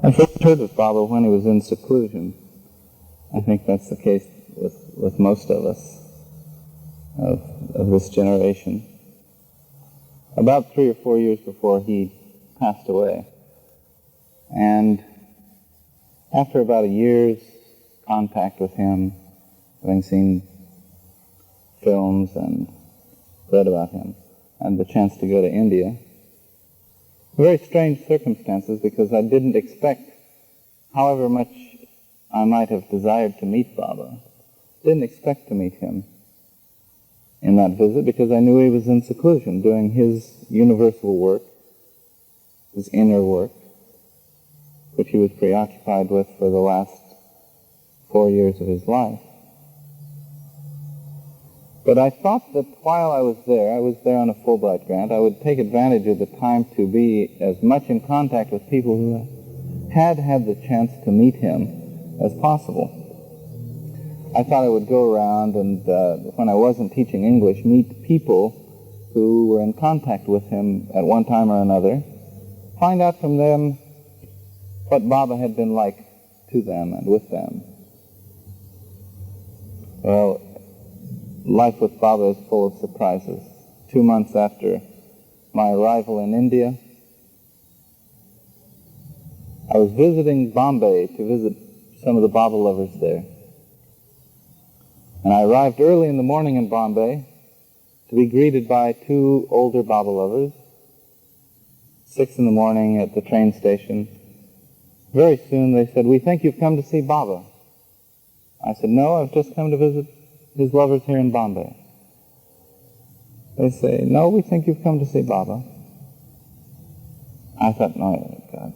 I first heard of Baba when he was in seclusion. I think that's the case with most of us, of this generation. About 3 or 4 years before he passed away. And after about a year's contact with him, having seen films and read about him, and the chance to go to India, very strange circumstances, because I didn't expect, however much I might have desired to meet Baba, didn't expect to meet him in that visit, because I knew he was in seclusion doing his universal work, his inner work, which he was preoccupied with for the last 4 years of his life. But I thought that while I was there on a Fulbright grant, I would take advantage of the time to be as much in contact with people who had the chance to meet him as possible. I thought I would go around and, when I wasn't teaching English, meet people who were in contact with him at one time or another, find out from them what Baba had been like to them and with them. Well, life with Baba is full of surprises. 2 months after my arrival in India, I was visiting Bombay to visit some of the Baba lovers there. And I arrived early in the morning in Bombay to be greeted by 2 older Baba lovers, 6 in the morning at the train station. Very soon they said, "We think you've come to see Baba." I said, "No, I've just come to visit his lovers here in Bombay." They say, "No, we think you've come to see Baba." I thought, "No, God.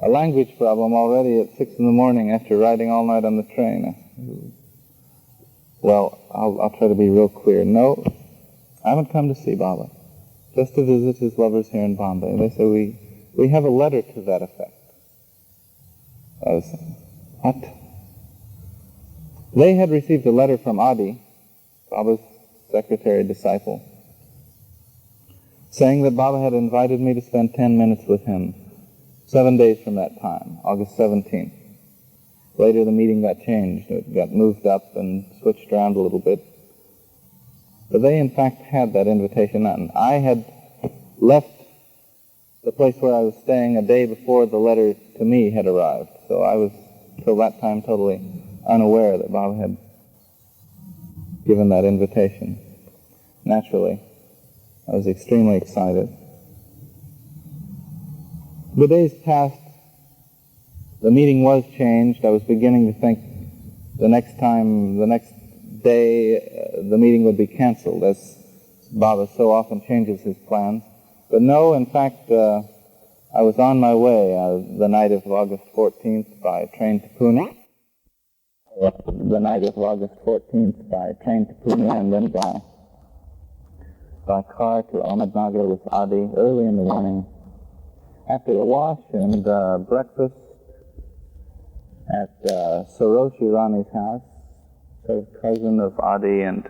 A language problem already at 6 in the morning after riding all night on the train." Well, I'll try to be real clear. No, I haven't come to see Baba, just to visit his lovers here in Bombay. They say, we have a letter to that effect. I was saying, what? They had received a letter from Adi, Baba's secretary disciple, saying that Baba had invited me to spend 10 minutes with him 7 days from that time, August 17th. Later the meeting got changed. It got moved up and switched around a little bit. But they in fact had that invitation, and I had left the place where I was staying a day before the letter to me had arrived. So I was, till that time, totally unaware that Baba had given that invitation. Naturally, I was extremely excited. The days passed. The meeting was changed. I was beginning to think the next day, the meeting would be canceled, as Baba so often changes his plans. But no, in fact, I was on my way the night of August 14th by train to Pune. The night of August 14th by train to Pune, and then by car to Ahmednagar with Adi early in the morning. After a wash and breakfast at Saroshi Rani's house, sort of cousin of Adi and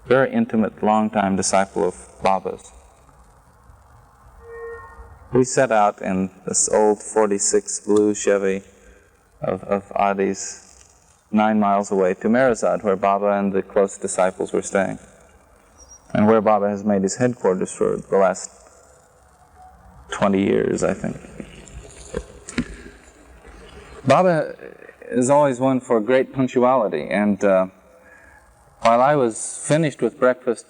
very intimate, long-time disciple of Baba's. We set out in this old 46 blue Chevy of Adi's 9 miles away to Meherzad, where Baba and the close disciples were staying, and where Baba has made his headquarters for the last 20 years, I think. Baba is always one for great punctuality, and while I was finished with breakfast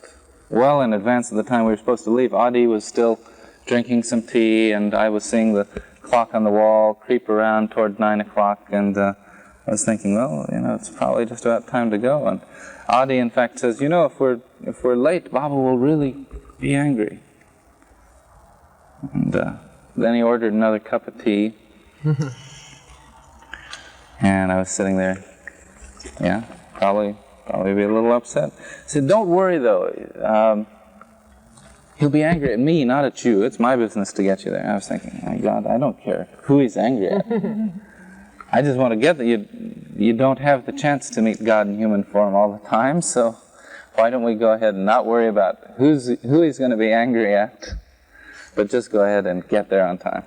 well in advance of the time we were supposed to leave, Adi was still drinking some tea, and I was seeing the clock on the wall creep around toward 9 o'clock, and I was thinking, well, it's probably just about time to go. And Adi, in fact, says, if we're late, Baba will really be angry. And then he ordered another cup of tea. And I was sitting there, probably be a little upset. I said, "Don't worry though, he'll be angry at me, not at you. It's my business to get you there." I was thinking, my God, I don't care who he's angry at. I just want to get that you don't have the chance to meet God in human form all the time, so why don't we go ahead and not worry about who he's going to be angry at, but just go ahead and get there on time.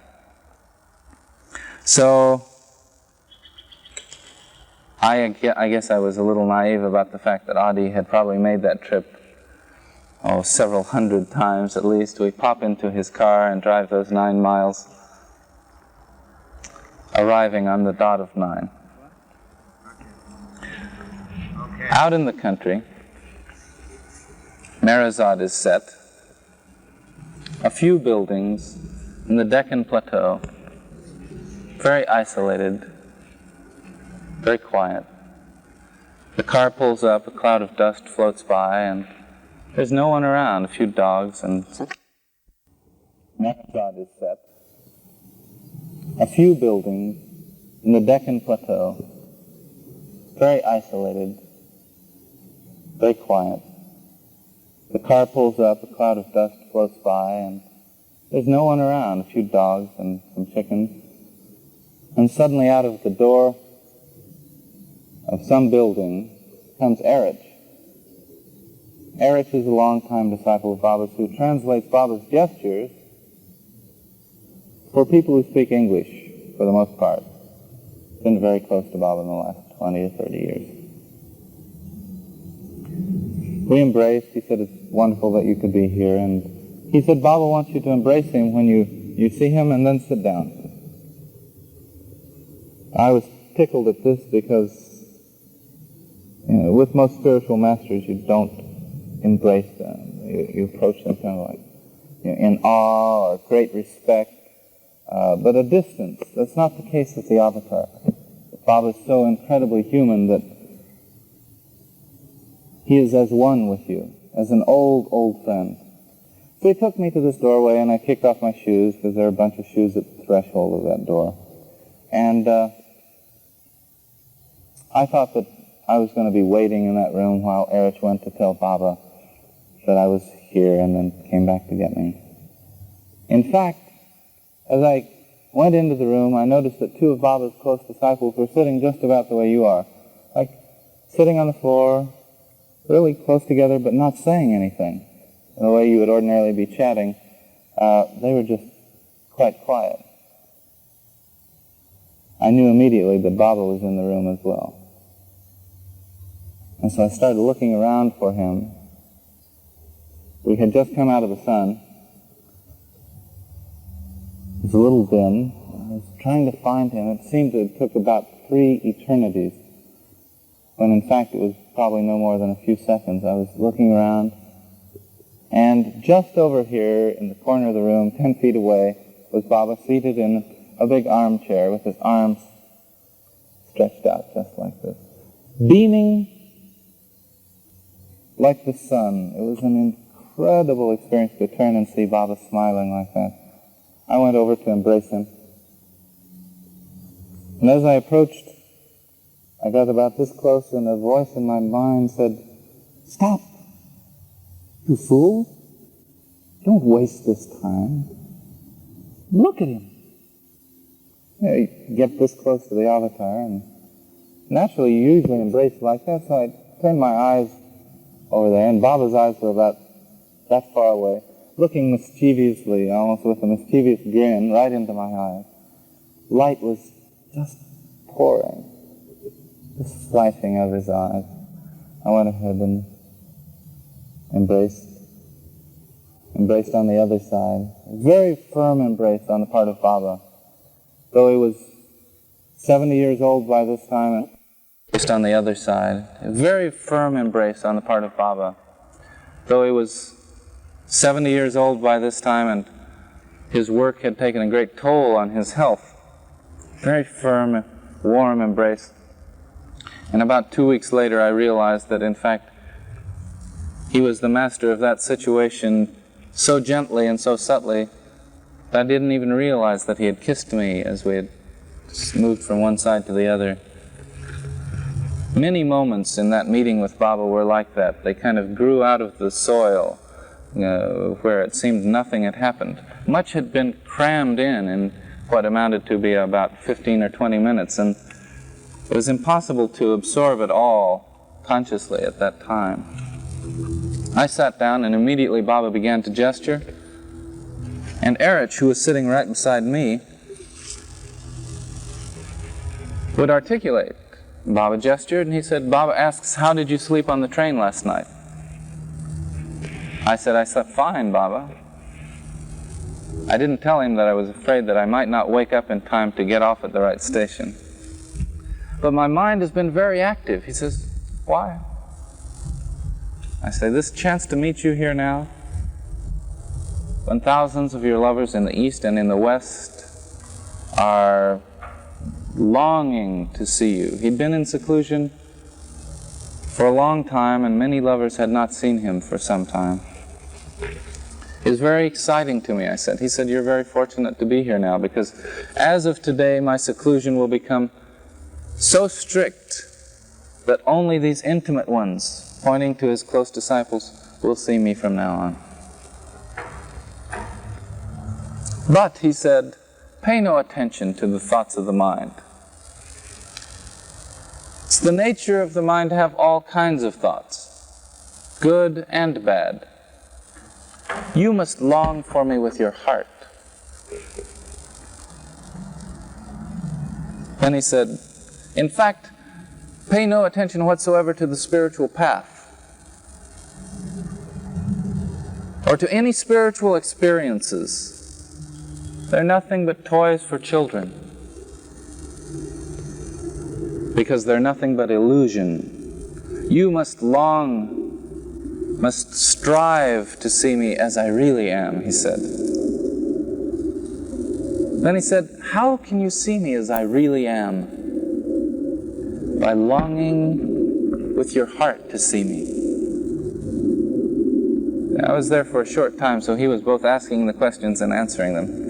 So I guess I was a little naive about the fact that Adi had probably made that trip, several hundred times at least. We pop into his car and drive those 9 miles, arriving on the dot of 9. Out in the country, Meherzad is set. A few buildings in the Deccan Plateau, very isolated, very quiet. The car pulls up, a cloud of dust floats by, and there's no one around, a few dogs, and Meherzad is set. A few buildings in the Deccan Plateau, very isolated, very quiet. The car pulls up, a cloud of dust floats by, and there's no one around, a few dogs and some chickens. And suddenly out of the door of some building comes Erich. Erich is a long-time disciple of Baba's who translates Baba's gestures for people who speak English, for the most part. Been very close to Baba in the last 20 or 30 years. We embraced. He said, it's wonderful that you could be here. And he said, Baba wants you to embrace him when you see him and then sit down. I was tickled at this because, with most spiritual masters, you don't embrace them. You approach them kind of like in awe or great respect, but a distance. That's not the case with the avatar. Baba is so incredibly human that he is as one with you, as an old, old friend. So he took me to this doorway, and I kicked off my shoes, because there are a bunch of shoes at the threshold of that door. And I thought that I was going to be waiting in that room while Erich went to tell Baba that I was here and then came back to get me. In fact, as I went into the room, I noticed that 2 of Baba's close disciples were sitting just about the way you are, like sitting on the floor, really close together, but not saying anything. In the way you would ordinarily be chatting, they were just quite quiet. I knew immediately that Baba was in the room as well. And so I started looking around for him. We had just come out of the sun. It was a little dim. I was trying to find him. It seemed to have took about 3 eternities, when in fact it was probably no more than a few seconds. I was looking around, and just over here in the corner of the room, 10 feet away, was Baba seated in a big armchair with his arms stretched out just like this, beaming like the sun. It was an incredible experience to turn and see Baba smiling like that. I went over to embrace him, and as I approached, I got about this close, and a voice in my mind said, "Stop, you fool. Don't waste this time. Look at him." You get this close to the avatar, and naturally you usually embrace like that, so I turned my eyes over there, and Baba's eyes were about that far away, looking mischievously, almost with a mischievous grin, right into my eyes. Light was just pouring, just flashing out of his eyes. I went ahead and embraced on the other side. A very firm embrace on the part of Baba. Though he was 70 years old by this time, and embraced on the other side. A very firm embrace on the part of Baba. Though he was 70 years old by this time, and his work had taken a great toll on his health. Very firm, warm embrace. And about 2 weeks later, I realized that, in fact, he was the master of that situation so gently and so subtly that I didn't even realize that he had kissed me as we had moved from one side to the other. Many moments in that meeting with Baba were like that. They kind of grew out of the soil, where it seemed nothing had happened. Much had been crammed in what amounted to be about 15 or 20 minutes, and it was impossible to absorb it all consciously at that time. I sat down, and immediately Baba began to gesture, and Erich, who was sitting right beside me, would articulate. Baba gestured and he said, Baba asks, how did you sleep on the train last night? I said, I slept fine, Baba. I didn't tell him that I was afraid that I might not wake up in time to get off at the right station. But my mind has been very active. He says, why? I say, this chance to meet you here now, when thousands of your lovers in the East and in the West are longing to see you. He'd been in seclusion for a long time, and many lovers had not seen him for some time. It was very exciting to me, I said. He said, you're very fortunate to be here now, because as of today, my seclusion will become so strict that only these intimate ones, pointing to his close disciples, will see me from now on. But, he said, pay no attention to the thoughts of the mind. It's the nature of the mind to have all kinds of thoughts, good and bad. You must long for me with your heart. Then he said, in fact, pay no attention whatsoever to the spiritual path, or to any spiritual experiences. They're nothing but toys for children, because they're nothing but illusion. You must long, must strive to see me as I really am, he said. Then he said, how can you see me as I really am? By longing with your heart to see me. I was there for a short time, so he was both asking the questions and answering them,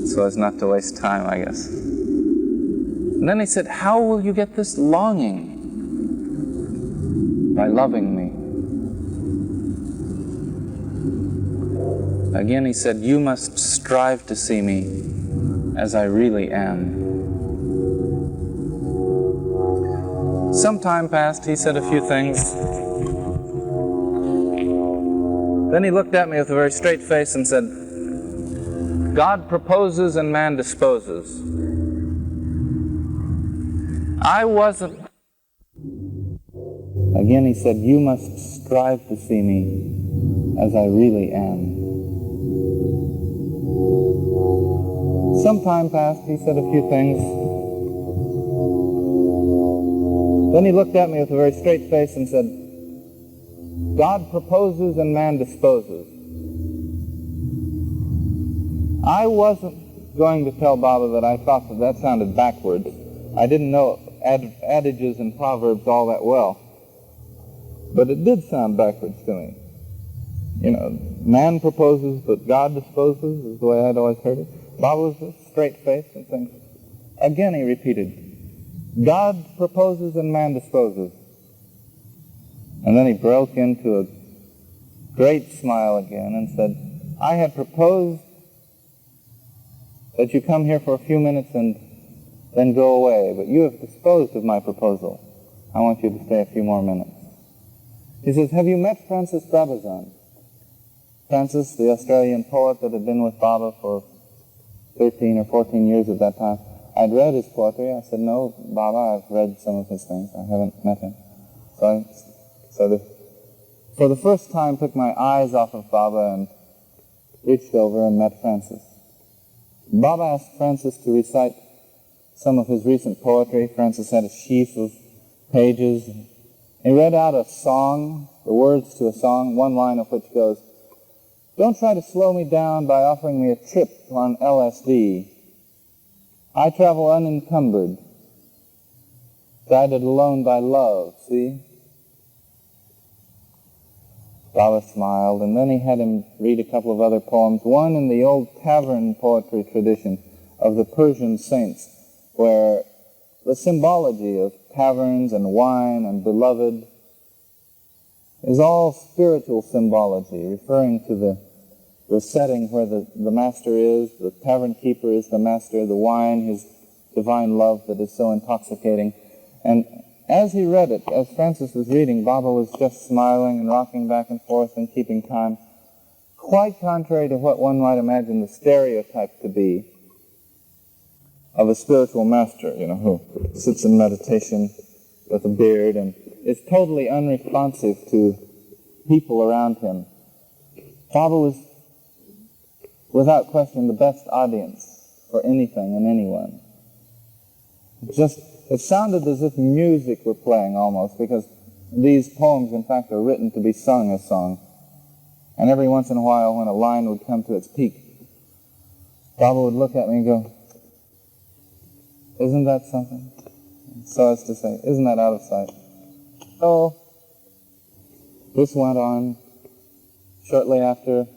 so as not to waste time, I guess. And then he said, how will you get this longing? By loving me. Again he said, you must strive to see me as I really am. Some time passed, he said a few things. Then he looked at me with a very straight face and said, God proposes and man disposes. I wasn't. Again he said, you must strive to see me as I really am. Some time passed, he said a few things. Then he looked at me with a very straight face and said, God proposes and man disposes. I wasn't going to tell Baba that I thought that sounded backwards. I didn't know adages and proverbs all that well. But it did sound backwards to me. You know, man proposes, but God disposes, is the way I'd always heard it. Baba was a straight face and things. Again he repeated, God proposes and man disposes. And then he broke into a great smile again and said, I had proposed that you come here for a few minutes and then go away, but you have disposed of my proposal. I want you to stay a few more minutes. He says, have you met Francis Brabazon? Francis, the Australian poet that had been with Baba for 13 or 14 years at that time. I'd read his poetry. I said, no, Baba, I've read some of his things. I haven't met him. So for the first time, took my eyes off of Baba and reached over and met Francis. Baba asked Francis to recite some of his recent poetry. Francis had a sheaf of pages. He read out a song, the words to a song, one line of which goes, don't try to slow me down by offering me a trip on LSD. I travel unencumbered, guided alone by love, see? Baba smiled, and then he had him read a couple of other poems, one in the old tavern poetry tradition of the Persian saints, where the symbology of taverns and wine and beloved is all spiritual symbology, referring to the setting where the master is, the tavern keeper is the master, the wine, his divine love that is so intoxicating. And as he read it, as Francis was reading, Baba was just smiling and rocking back and forth and keeping time, quite contrary to what one might imagine the stereotype to be of a spiritual master, who sits in meditation with a beard and is totally unresponsive to people around him. Baba was, without question, the best audience for anything and anyone. It sounded as if music were playing almost, because these poems, in fact, are written to be sung as songs. And every once in a while, when a line would come to its peak, Baba would look at me and go, "Isn't that something?" So as to say, "Isn't that out of sight?" So, this went on. Shortly after,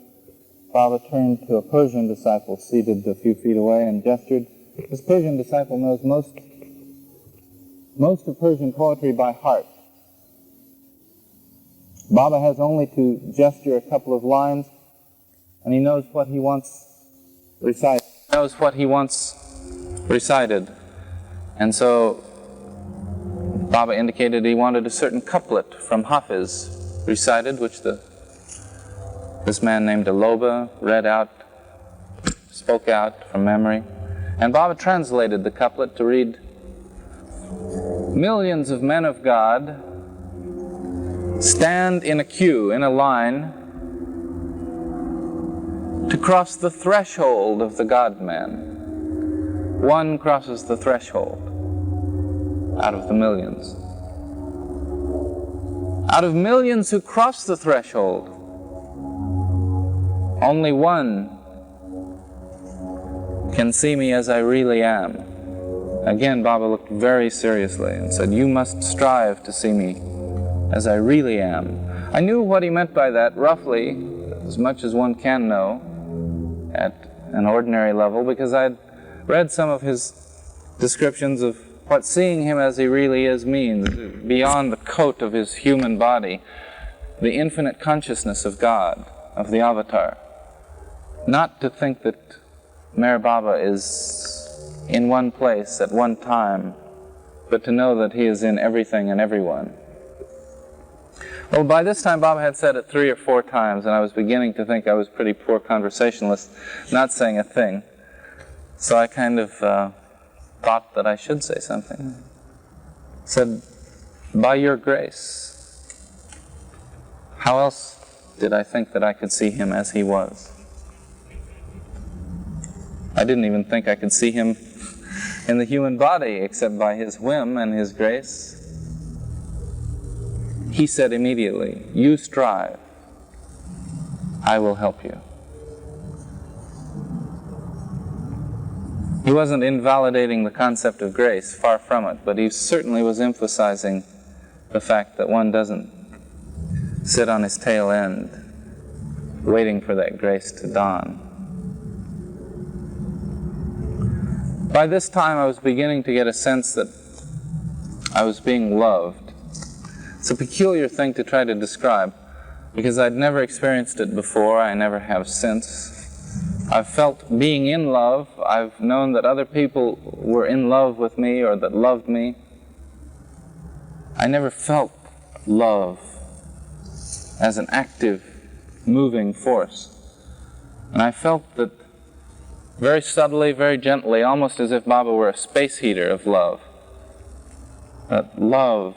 Baba turned to a Persian disciple seated a few feet away and gestured. This Persian disciple knows most of Persian poetry by heart. Baba has only to gesture a couple of lines, and he knows what he wants recited. And so Baba indicated he wanted a certain couplet from Hafiz recited, which this man named Aloba spoke out from memory. And Baba translated the couplet to read, "Millions of men of God stand in a queue, in a line, to cross the threshold of the God-man. One crosses the threshold out of the millions. Out of millions who cross the threshold, only one can see me as I really am." Again, Baba looked very seriously and said, "You must strive to see me as I really am." I knew what he meant by that, roughly, as much as one can know at an ordinary level, because I'd read some of his descriptions of what seeing him as he really is means, beyond the coat of his human body, the infinite consciousness of God, of the avatar. Not to think that Meher Baba is in one place at one time, but to know that he is in everything and everyone. Well, by this time Baba had said it 3 or 4 times, and I was beginning to think I was a pretty poor conversationalist, not saying a thing. So I kind of thought that I should say something. Said, "By your grace." How else did I think that I could see him as he was? I didn't even think I could see him in the human body except by his whim and his grace. He said immediately, "You strive, I will help you." He wasn't invalidating the concept of grace, far from it, but he certainly was emphasizing the fact that one doesn't sit on his tail end waiting for that grace to dawn. By this time I was beginning to get a sense that I was being loved. It's a peculiar thing to try to describe, because I'd never experienced it before, I never have since. I've felt being in love, I've known that other people were in love with me or that loved me. I never felt love as an active, moving force. And I felt that very subtly, very gently, almost as if Baba were a space heater of love. That love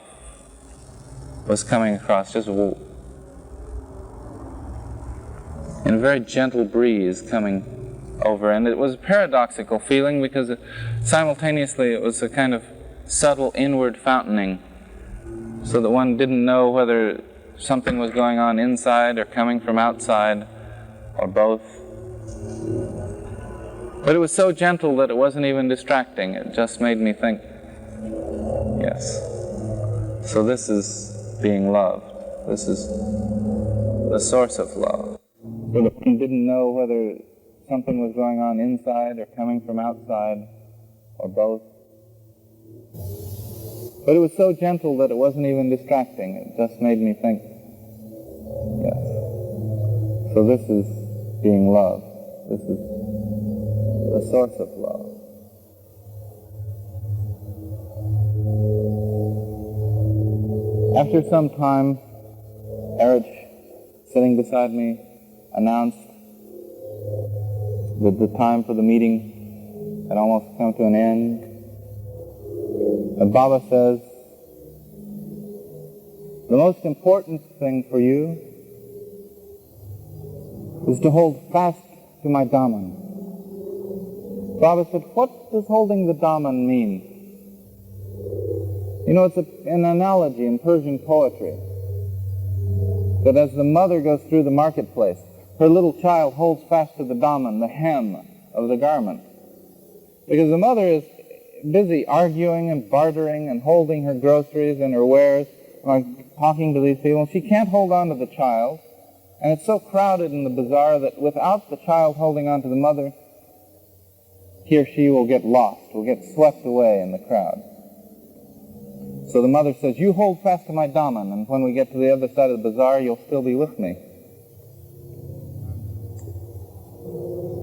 was coming across just in a very gentle breeze coming over. And it was a paradoxical feeling, because simultaneously it was a kind of subtle inward fountaining, so that one didn't know whether something was going on inside or coming from outside, or both. But it was so gentle that it wasn't even distracting. It just made me think, yes, so this is being loved. This is the source of love. So that one didn't know whether something was going on inside or coming from outside, or both. But it was so gentle that it wasn't even distracting. It just made me think, yes, so this is being loved. This is the source of love. After some time, Erich, sitting beside me, announced that the time for the meeting had almost come to an end. And Baba says, the most important thing for you is to hold fast to my Daman. Baba said, what does holding the Daman mean? You know, it's an analogy in Persian poetry that as the mother goes through the marketplace, her little child holds fast to the Daman, the hem of the garment. Because the mother is busy arguing and bartering and holding her groceries and her wares, like talking to these people. She can't hold on to the child. And it's so crowded in the bazaar that without the child holding on to the mother, he or she will get lost, will get swept away in the crowd. So the mother says, you hold fast to my Daman, and when we get to the other side of the bazaar, you'll still be with me.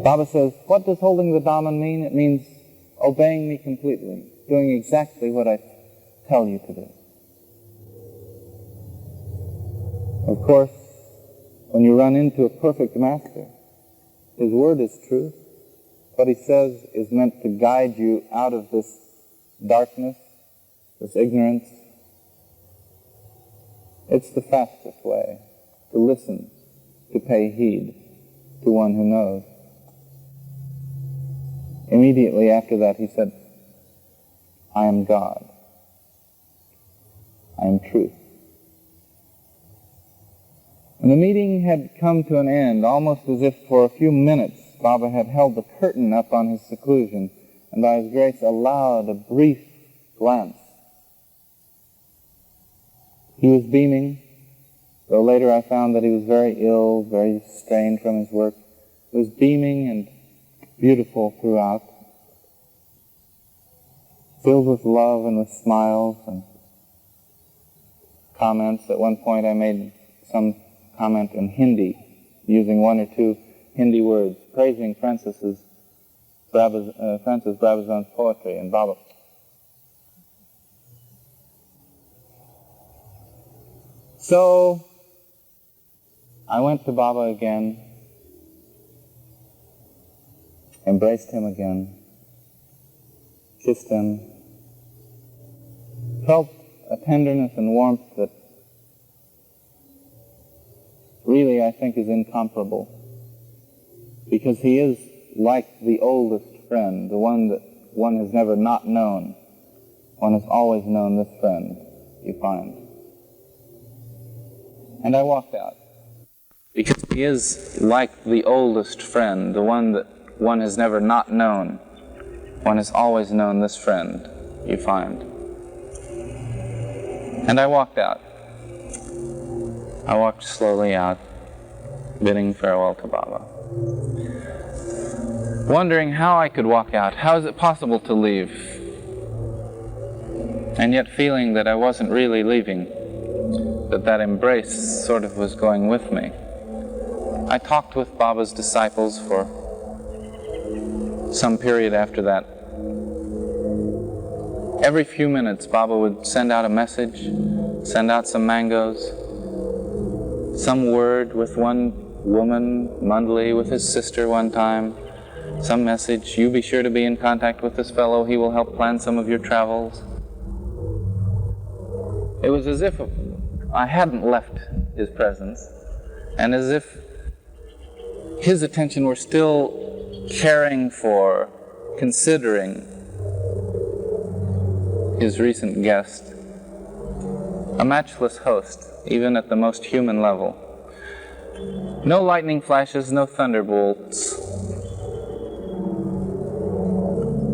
Baba says, what does holding the Daman mean? It means obeying me completely, doing exactly what I tell you to do. Of course, when you run into a perfect master, his word is truth. What he says is meant to guide you out of this darkness, this ignorance. It's the fastest way to listen, to pay heed to one who knows. Immediately after that, he said, I am God. I am truth. And the meeting had come to an end, almost as if for a few minutes Baba had held the curtain up on his seclusion, and by his grace allowed a brief glance. He was beaming, though later I found that he was very ill, very strained from his work. He was beaming and beautiful throughout, filled with love and with smiles and comments. At one point I made some comment in Hindi, using one or two Hindi words, praising Francis Brabazon's poetry and Baba. So I went to Baba again, embraced him again, kissed him, felt a tenderness and warmth that really I think is incomparable, because he is like the oldest friend, the one that one has never not known. One has always known this friend, you find. And I walked out, because he is like the oldest friend, the one that one has never not known. One has always known this friend, you find. And I walked out. I walked slowly out, bidding farewell to Baba, wondering how I could walk out. How is it possible to leave? And yet feeling that I wasn't really leaving, that embrace sort of was going with me. I talked with Baba's disciples for some period after that. Every few minutes, Baba would send out a message, send out some mangoes, some word with one woman, Mandali with his sister one time, some message, you be sure to be in contact with this fellow, he will help plan some of your travels. It was as if I hadn't left his presence, and as if his attention were still caring for, considering his recent guest, a matchless host, even at the most human level. No lightning flashes, no thunderbolts,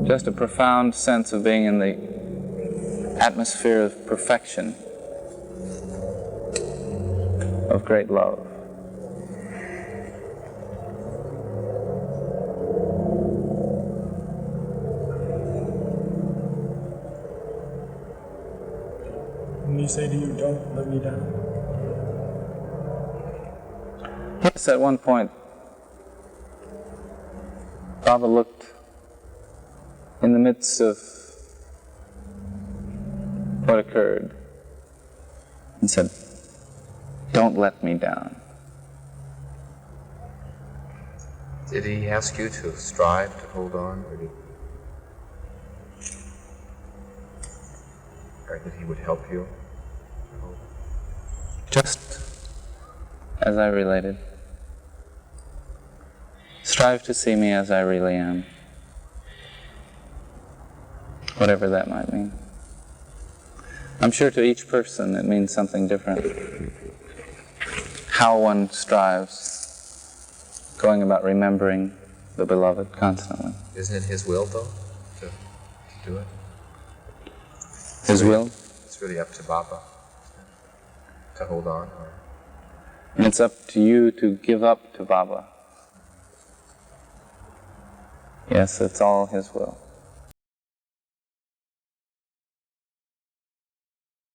just a profound sense of being in the atmosphere of perfection, of great love. When you say to you, don't let me down. Yes, at one point, Baba looked in the midst of what occurred and said, don't let me down. Did he ask you to strive to hold on? Or did... that he would help you? Just as I related. Strive to see me as I really am. Whatever that might mean. I'm sure to each person it means something different. How one strives, going about remembering the beloved constantly. Isn't it his will, though, to do it? His will? It's really up to Baba to hold on. Or... It's up to you to give up to Baba. Yes, it's all his will.